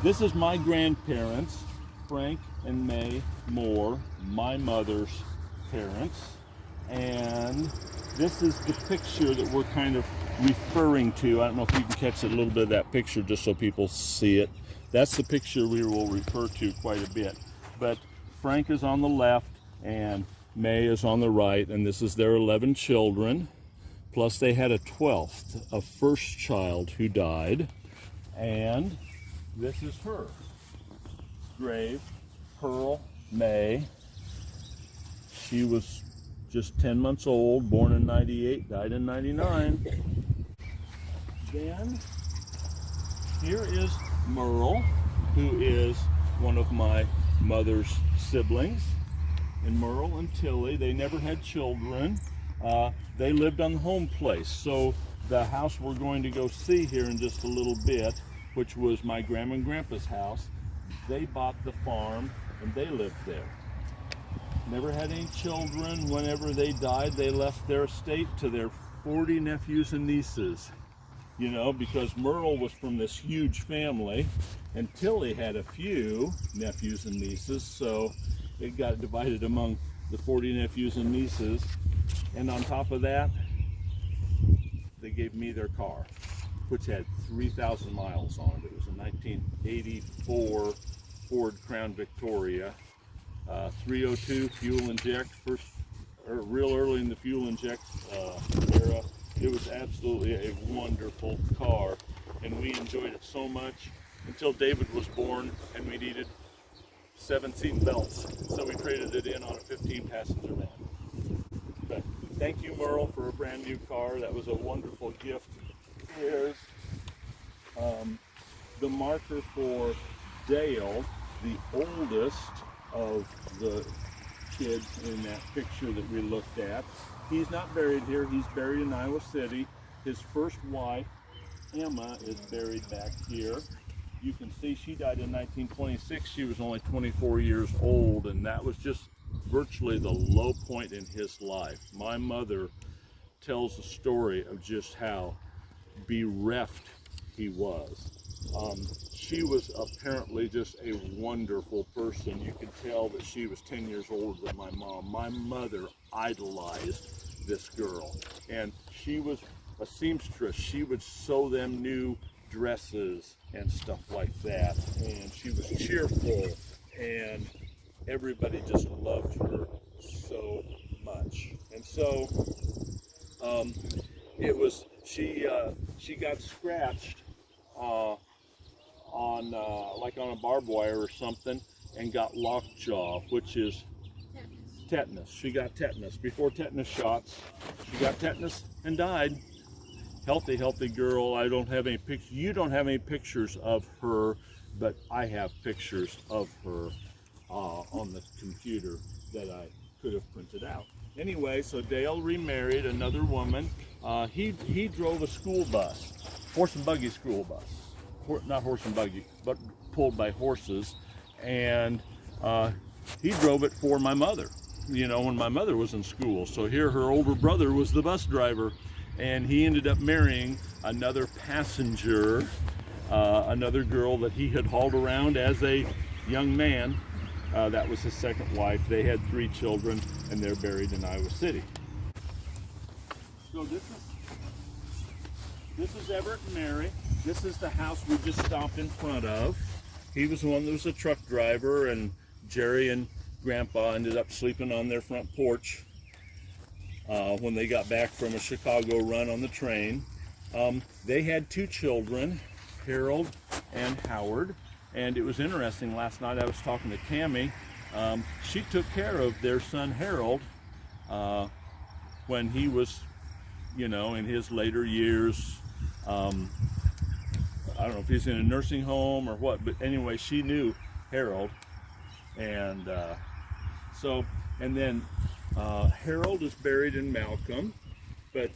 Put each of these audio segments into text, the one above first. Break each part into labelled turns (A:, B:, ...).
A: This is my grandparents, Frank and May Mohr, my mother's parents. And this is the picture that we're kind of referring to. I don't know if you can catch a little bit of that picture just so people see it. That's the picture we will refer to quite a bit. But Frank is on the left and May is on the right, and this is their 11 children. Plus they had a 12th, a first child who died. And this is her grave, Pearl May. She was just 10 months old, born in 98, died in 99. Then here is Merle, who is one of my mother's siblings. And Merle and Tilly, they never had children. They lived on the home place. So the house we're going to go see here in just a little bit, which was my grandma and grandpa's house, they bought the farm and they lived there. Never had any children. Whenever they died, they left their estate to their 40 nephews and nieces. You know, because Merle was from this huge family and Tilly had a few nephews and nieces, so it got divided among the 40 nephews and nieces. And on top of that, they gave me their car, which had 3,000 miles on it. It was a 1984 Ford Crown Victoria, 302 fuel inject, real early in the fuel inject era. It was absolutely a wonderful car, and we enjoyed it so much until David was born and we needed 7 seat belts, so we traded it in on a 15-passenger van. But thank you, Merle, for a brand new car. That was a wonderful gift. Here's the marker for Dale, the oldest of the kids in that picture that we looked at. He's not buried here. He's buried in Iowa City. His first wife, Emma, is buried back here. You can see she died in 1926. She was only 24 years old, and that was just virtually the low point in his life. My mother tells the story of just how bereft he was. She was apparently just a wonderful person. You could tell that she was 10 years older than my mom. My mother idolized this girl, and she was a seamstress. She would sew them new dresses and stuff like that, and she was cheerful, and everybody just loved her so much. And so it was she got scratched on like on a barbed wire or something, and got lockjaw, which is tetanus. She got tetanus before tetanus shots. She got tetanus and died. Healthy girl. I don't have any pictures. You don't have any pictures of her, but I have pictures of her on the computer that I could have printed out. Anyway, so Dale remarried another woman. He drove a school bus, horse and buggy school bus. Not horse and buggy, but pulled by horses. And he drove it for my mother, you know, when my mother was in school. So here her older brother was the bus driver, and he ended up marrying another passenger, another girl that he had hauled around as a young man. That was his second wife. They had 3 children, and they're buried in Iowa City. So this is Everett and Mary. This is the house we just stopped in front of. He was the one that was a truck driver, and Jerry and Grandpa ended up sleeping on their front porch when they got back from a Chicago run on the train. They had 2 children, Harold and Howard. And it was interesting, last night I was talking to Tammy. She took care of their son Harold when he was, you know, in his later years. I don't know if he's in a nursing home or what, but anyway, she knew Harold. And and then Harold is buried in Malcolm, but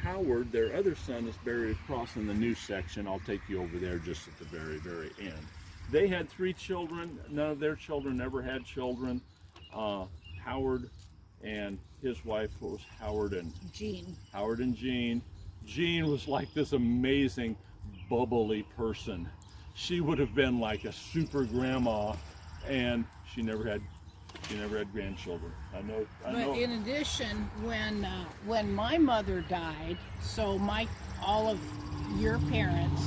A: Howard, their other son, is buried across in the new section. I'll take you over there just at the very, very end. They had 3 children. None of their children ever had children. Howard and his wife, what was Howard and
B: Jean.
A: Howard and Jean. Jean was like this amazing, bubbly person. she would have been like a super grandma, and she never had grandchildren. I know.
B: But in addition, when my mother died, so all of your parents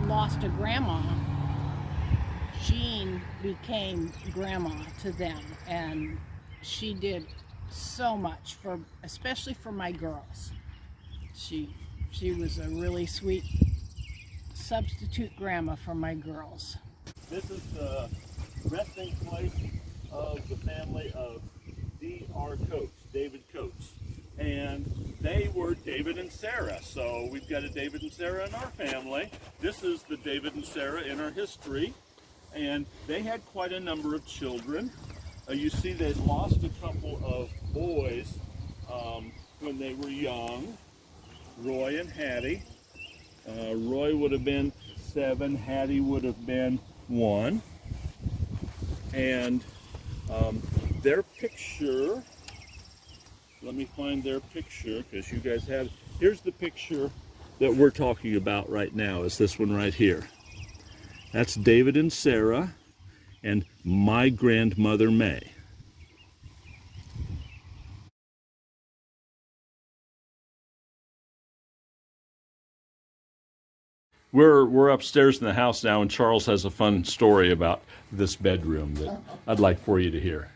B: lost a grandma, Jean became grandma to them, and she did so much especially for my girls. She was a really sweet substitute grandma for my girls.
A: This is the resting place of the family of D.R. Coates, David Coates. And they were David and Sarah. So we've got a David and Sarah in our family. This is the David and Sarah in our history. And they had quite a number of children. You see they lost a couple of boys when they were young, Roy and Hattie. Roy would have been 7, Hattie would have been 1. And their picture, let me find their picture, because you guys have, here's the picture that we're talking about right now, is this one right here. That's David and Sarah and my grandmother May. We're upstairs in the house now, and Charles has a fun story about this bedroom that I'd like for you to hear.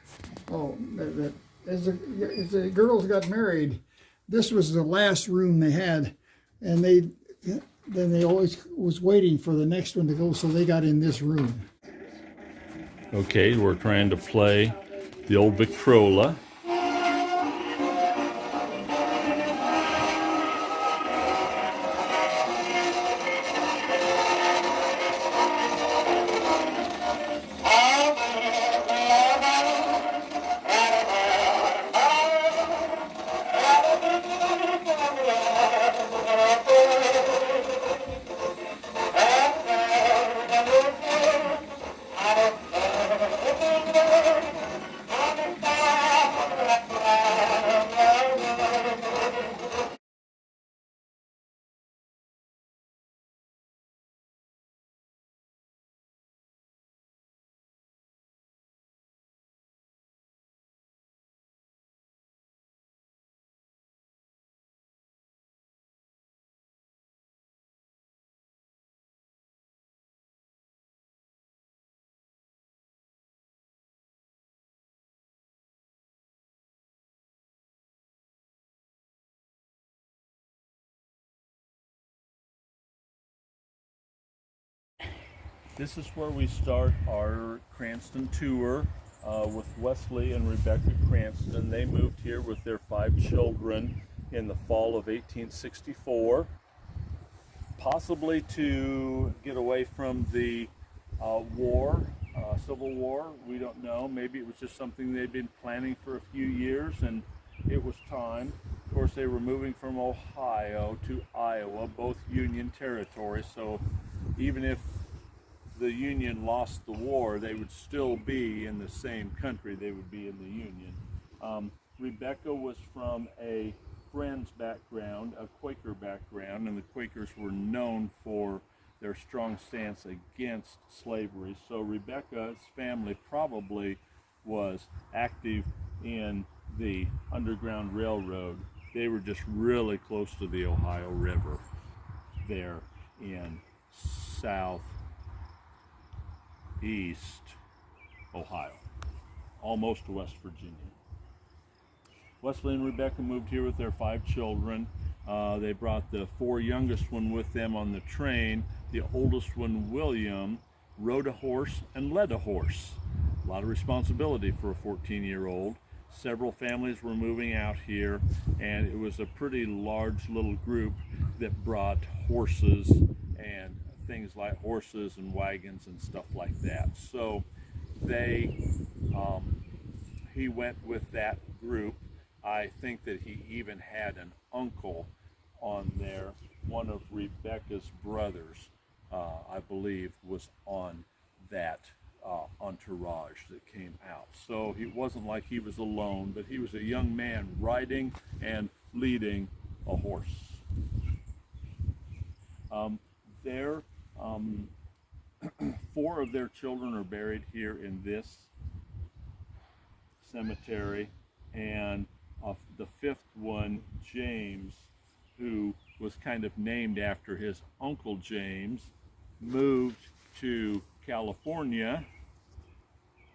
C: Oh, as the girls got married, this was the last room they had, and they always was waiting for the next one to go, so they got in this room.
A: Okay, we're trying to play the old Victrola. This is where we start our Cranston tour with Wesley and Rebecca Cranston. They moved here with their 5 children in the fall of 1864, possibly to get away from the Civil War. We don't know. Maybe it was just something they'd been planning for a few years and it was time. Of course, they were moving from Ohio to Iowa, both Union territories, so even if the Union lost the war, they would still be in the same country. They would be in the Union. Rebecca was from a Friends background, a Quaker background, and the Quakers were known for their strong stance against slavery. So Rebecca's family probably was active in the Underground Railroad. They were just really close to the Ohio River there in southeast Ohio, almost to West Virginia. Wesley and Rebecca moved here with their 5 children. They brought the 4 youngest one with them on the train. The oldest one, William, rode a horse and led a horse. A lot of responsibility for a 14-year-old. Several families were moving out here, and it was a pretty large little group that brought horses and things like horses and wagons and stuff like that. So he went with that group. I think that he even had an uncle on there. One of Rebecca's brothers, I believe, was on that entourage that came out. So it wasn't like he was alone, but he was a young man riding and leading a horse. 4 of their children are buried here in this cemetery, and the 5th one, James, who was kind of named after his uncle James, moved to California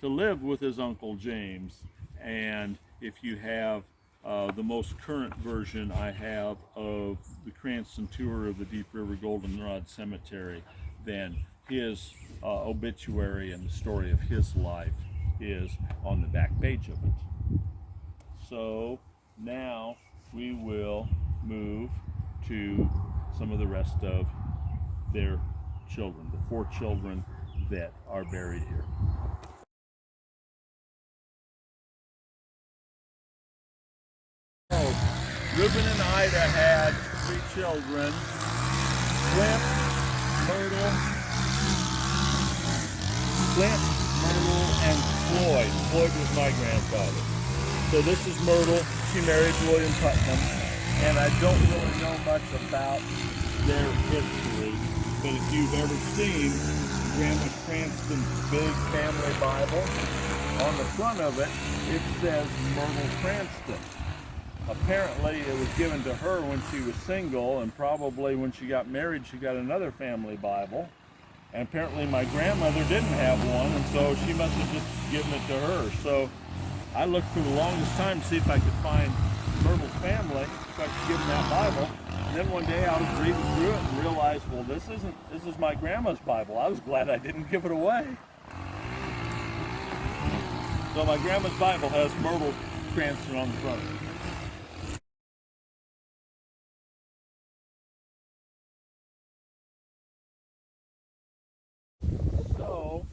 A: to live with his uncle James. And if you have the most current version I have of the Cranston tour of the Deep River Goldenrod Cemetery, then his obituary and the story of his life is on the back page of it. So now we will move to some of the rest of their children, the 4 children that are buried here. Reuben and Ida had 3 children, Clint, Myrtle, and Floyd. Floyd was my grandfather. So this is Myrtle. She married William Putnam, and I don't really know much about their history, but if you've ever seen Grandma Cranston's big family Bible, on the front of it, it says Myrtle Cranston. Apparently it was given to her when she was single, and probably when she got married she got another family Bible, and apparently my grandmother didn't have one, and so she must have just given it to her. So I looked for the longest time to see if I could find Myrtle's family, if I could give them that Bible. And then one day I was reading through it and realized, well, this is my grandma's Bible. I was glad I didn't give it away. So my grandma's Bible has Myrtle Cranston on the front. So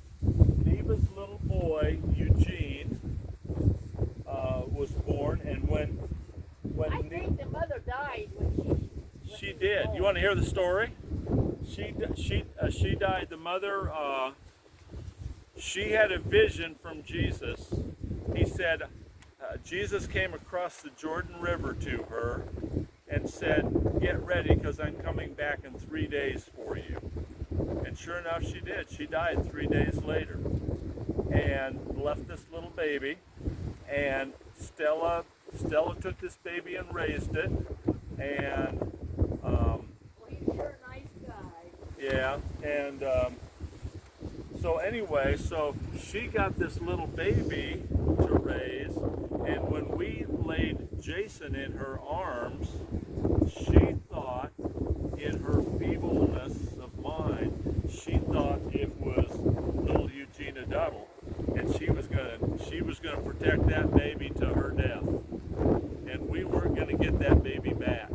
A: Neva's little boy, Eugene, was born, and when
D: I think the mother died when
A: she did. You want to hear the story? She died. The mother, she had a vision from Jesus. He said, Jesus came across the Jordan River to her and said, "Get ready, because I'm coming back in 3 days for you." And sure enough, she did. She died 3 days later and left this little baby. And Stella took this baby and raised it. And
D: well, he's sure a nice guy.
A: yeah, and so anyway, so she got this little baby to raise, and when we laid Jason in her arms, she thought, in her feebleness of mind, she thought it was little Eugenia Duddle, and she was gonna protect that baby to her death, and we weren't gonna get that baby back.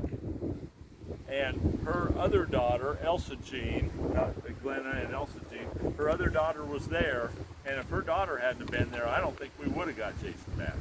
A: And her other daughter, Elsa Jean, Glenna and Elsa Jean, her other daughter was there, and if her daughter hadn't been there, I don't think we would have got Jason back.